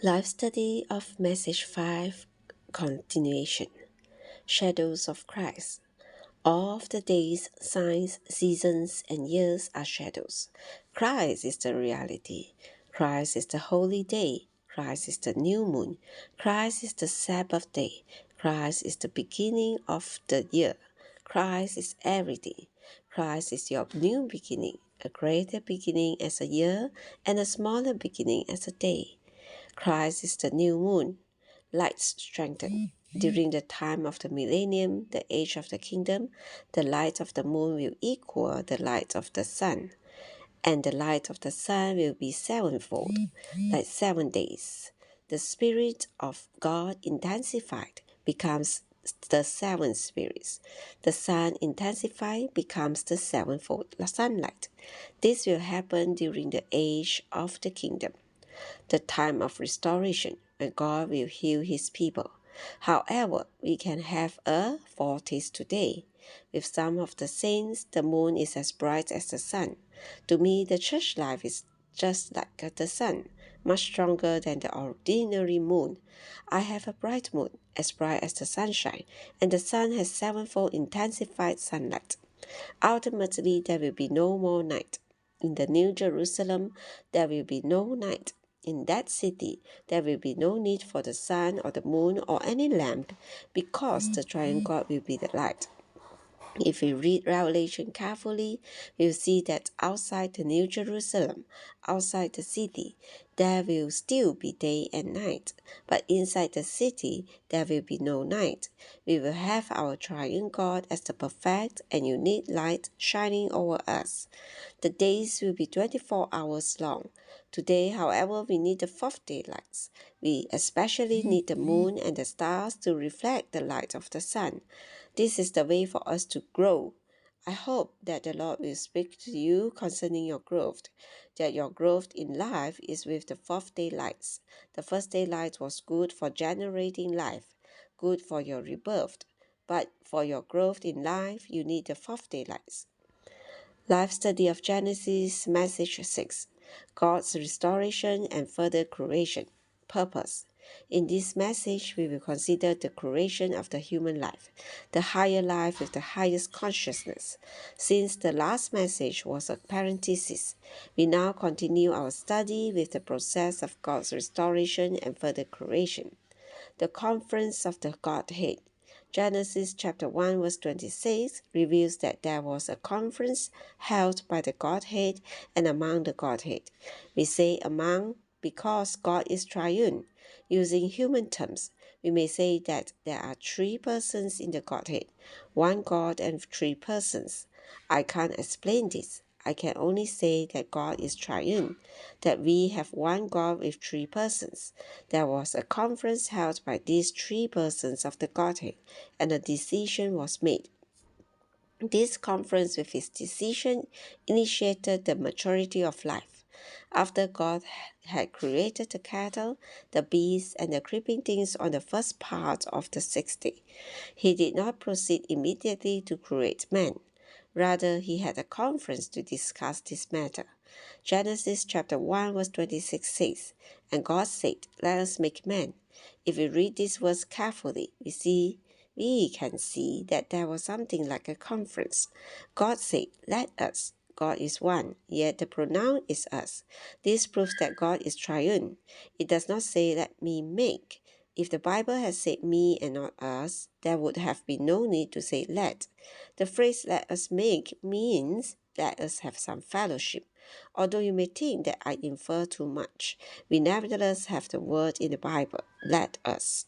Life Study of Message 5 Continuation. Shadows of Christ. All of the days, signs, seasons, and years are shadows. Christ is the reality. Christ is the holy day. Christ is the new moon. Christ is the Sabbath day. Christ is the beginning of the year. Christ is everything. Christ is your new beginning, a greater beginning as a year and a smaller beginning as a day. Christ is the new moon, lights strengthen. During the time of the millennium, the age of the kingdom, the light of the moon will equal the light of the sun, and the light of the sun will be sevenfold, like 7 days. The Spirit of God intensified becomes the seven spirits. The sun intensified becomes the sevenfold sunlight. This will happen during the age of the kingdom, the time of restoration, when God will heal his people. However, we can have a foretaste today. With some of the saints, the moon is as bright as the sun. To me, the church life is just like the sun, much stronger than the ordinary moon. I have a bright moon, as bright as the sunshine, and the sun has sevenfold intensified sunlight. Ultimately, there will be no more night. In the New Jerusalem, there will be no night. In that city, there will be no need for the sun or the moon or any lamp, because the triune God will be the light. If we read Revelation carefully, we'll see that outside the New Jerusalem, outside the city, there will still be day and night. But inside the city, there will be no night. We will have our triune God as the perfect and unique light shining over us. The days will be 24 hours long. Today, however, we need the fourth day lights. We especially need the moon and the stars to reflect the light of the sun. This is the way for us to grow. I hope that the Lord will speak to you concerning your growth, that your growth in life is with the fourth day lights. The first day light was good for generating life, good for your rebirth, but for your growth in life, you need the fourth day lights. Life Study of Genesis, Message 6. God's Restoration and Further Creation. Purpose. In this message, we will consider the creation of the human life, the higher life with the highest consciousness. Since the last message was a parenthesis, we now continue our study with the process of God's restoration and further creation. The conference of the Godhead. Genesis chapter 1 verse 26 reveals that there was a conference held by the Godhead and among the Godhead. We say among because God is triune. Using human terms, we may say that there are three persons in the Godhead, one God and three persons. I can't explain this. I can only say that God is triune, that we have one God with three persons. There was a conference held by these three persons of the Godhead, and a decision was made. This conference with his decision initiated the maturity of life. After God had created the cattle, the beasts, and the creeping things on the first part of the sixth day, he did not proceed immediately to create man. Rather, he had a conference to discuss this matter. Genesis chapter 1 verse 26 says, "And God said, Let us make man." If we read this verse carefully, we can see that there was something like a conference. God said, "Let us." God is one, yet the pronoun is us. This proves that God is triune. It does not say, "Let me make." If the Bible had said me and not us, there would have been no need to say let. The phrase "let us make" means let us have some fellowship. Although you may think that I infer too much, we nevertheless have the word in the Bible, let us.